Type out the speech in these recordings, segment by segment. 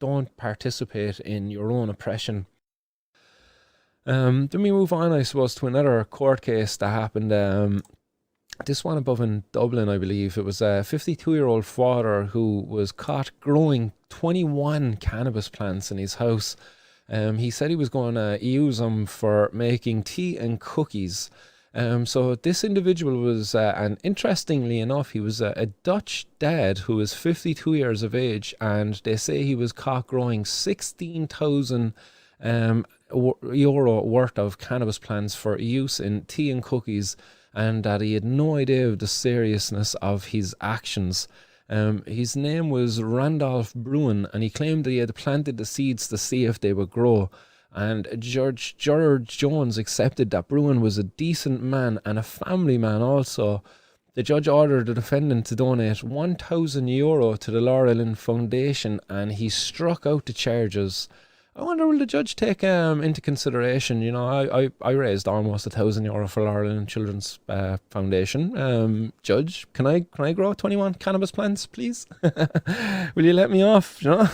don't participate in your own oppression. Then we move on, I suppose, to another court case that happened. This one above in Dublin, I believe. It was a 52-year-old father who was caught growing 21 cannabis plants in his house. He said he was going to use them for making tea and cookies. So this individual was, and interestingly enough, he was a Dutch dad who was 52 years of age, and they say he was caught growing 16,000 euro worth of cannabis plants for use in tea and cookies, and that he had no idea of the seriousness of his actions. His name was Randolph Bruin, and he claimed that he had planted the seeds to see if they would grow. And George Jones accepted that Bruin was a decent man and a family man also. The judge ordered the defendant to donate €1,000 to the Laura Lynn Foundation, and he struck out the charges. I wonder, will the judge take into consideration, you know, I raised almost €1,000 for Laura Lynn Children's Foundation. Judge, can I grow 21 cannabis plants, please? Will you let me off, you know?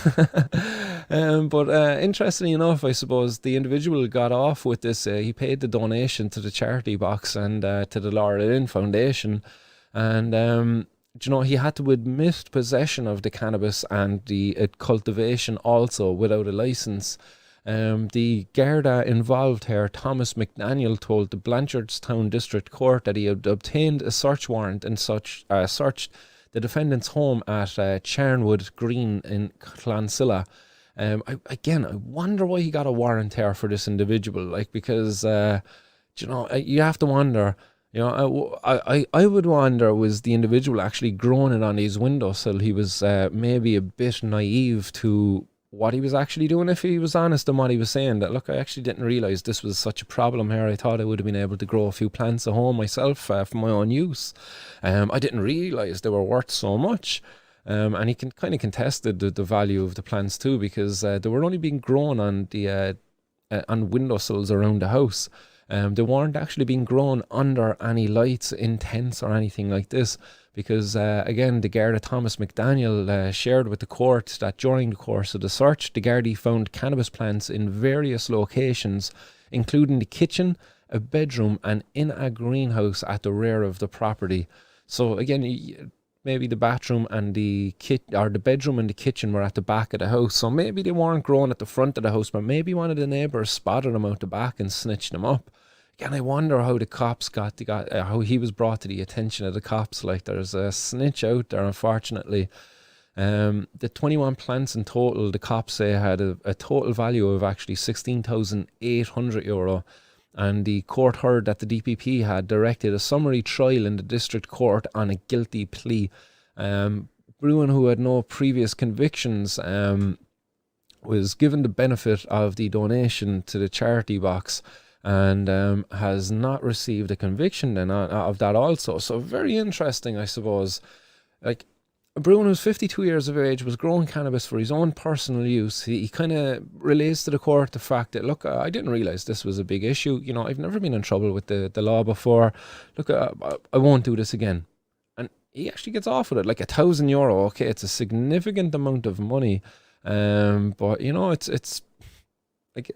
But interestingly enough, I suppose, the individual got off with this. He paid the donation to the charity box and to the Laura Lynn Foundation. And you know, he had to admit possession of the cannabis and the cultivation also without a license. The Garda involved here, Thomas McDaniel, told the Blanchardstown District Court that he had obtained a search warrant and searched the defendant's home at Charnwood Green in Clonsilla. I wonder why he got a warrant here for this individual, like, because you know, you have to wonder. You know, I would wonder, was the individual actually growing it on his windowsill? He was maybe a bit naive to what he was actually doing, if he was honest in what he was saying. That, look, I actually didn't realise this was such a problem here. I thought I would have been able to grow a few plants at home myself for my own use. I didn't realise they were worth so much. And he kind of contested the value of the plants too, because they were only being grown on the on windowsills around the house. They weren't actually being grown under any lights in tents or anything like this, because again, the Garda Thomas McDaniel shared with the court that during the course of the search, the Gardaí found cannabis plants in various locations, including the kitchen, a bedroom, and in a greenhouse at the rear of the property. So again, maybe the bathroom and the bedroom and the kitchen were at the back of the house. So maybe they weren't grown at the front of the house, but maybe one of the neighbours spotted them out the back and snitched them up. Again, I wonder how the cops how he was brought to the attention of the cops. Like, there's a snitch out there, unfortunately. The 21 plants in total, the cops say, had a total value of actually €16,800. And the court heard that the DPP had directed a summary trial in the district court on a guilty plea. Bruin, who had no previous convictions, was given the benefit of the donation to the charity box, and has not received a conviction then of that also. So very interesting, I suppose. Like, Bruin, who's 52 years of age, was growing cannabis for his own personal use. He kind of relays to the court the fact that, look, I didn't realise this was a big issue. You know, I've never been in trouble with the law before. Look, I won't do this again. And he actually gets off with it, like €1,000. Okay, it's a significant amount of money. But, you know, it's like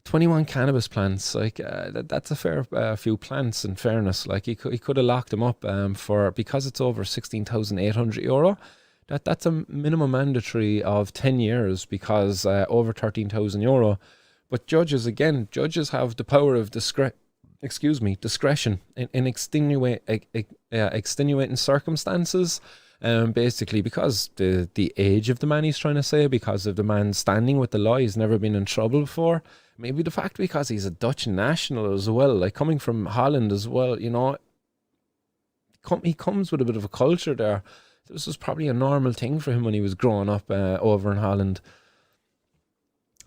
21 cannabis plants, like that's a fair few plants, in fairness. Like, he could have locked them up because it's over €16,800. That's a minimum mandatory of 10 years, because over €13,000. But judges have the power of discretion in extenuating circumstances. Basically, because the age of the man, he's trying to say, because of the man standing with the law, he's never been in trouble before. Maybe the fact because he's a Dutch national as well, like coming from Holland as well, you know, he comes with a bit of a culture there. This was probably a normal thing for him when he was growing up over in Holland.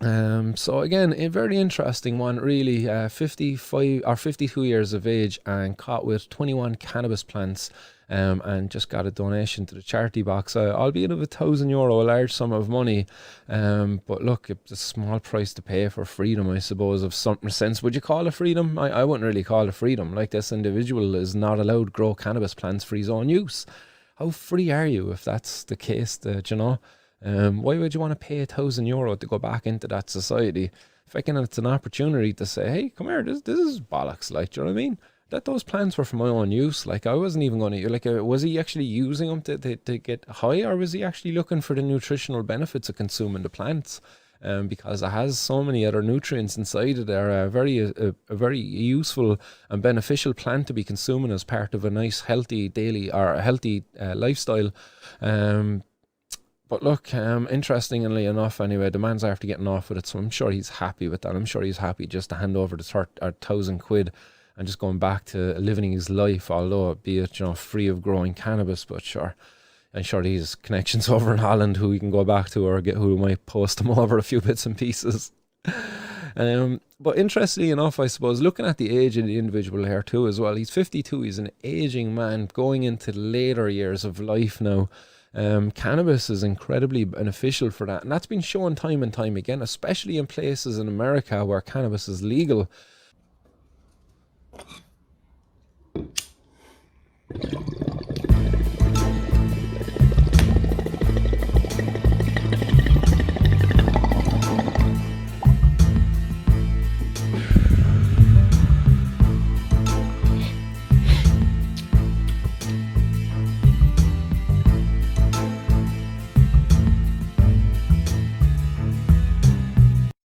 So again, a very interesting one, really. 52 years of age and caught with 21 cannabis plants, and just got a donation to the charity box, albeit of €1,000, a large sum of money. But look, it's a small price to pay for freedom, I suppose, of some sense. Would you call it freedom? I wouldn't really call it freedom. Like, this individual is not allowed to grow cannabis plants for his own use. How free are you if that's the case, you know? Why would you want to pay €1,000 to go back into that society? If I can, it's an opportunity to say, hey, come here, this is bollocks, like, do you know what I mean? That those plants were for my own use. Like, I wasn't even going to, like, was he actually using them to get high, or was he actually looking for the nutritional benefits of consuming the plants? Because it has so many other nutrients inside it. They're a very useful and beneficial plant to be consuming as part of a nice, healthy daily or a healthy lifestyle. But look, interestingly enough, anyway, the man's after getting off with it, so I'm sure he's happy with that. I'm sure he's happy just to hand over the £1,000 and just going back to living his life, although be it, you know, free of growing cannabis. But sure, I'm sure he has connections over in Holland who he can go back to, or get who might post him over a few bits and pieces. But interestingly enough, I suppose, looking at the age of the individual here too as well, he's 52, he's an aging man going into the later years of life now. Cannabis is incredibly beneficial for that, and that's been shown time and time again, especially in places in America where cannabis is legal.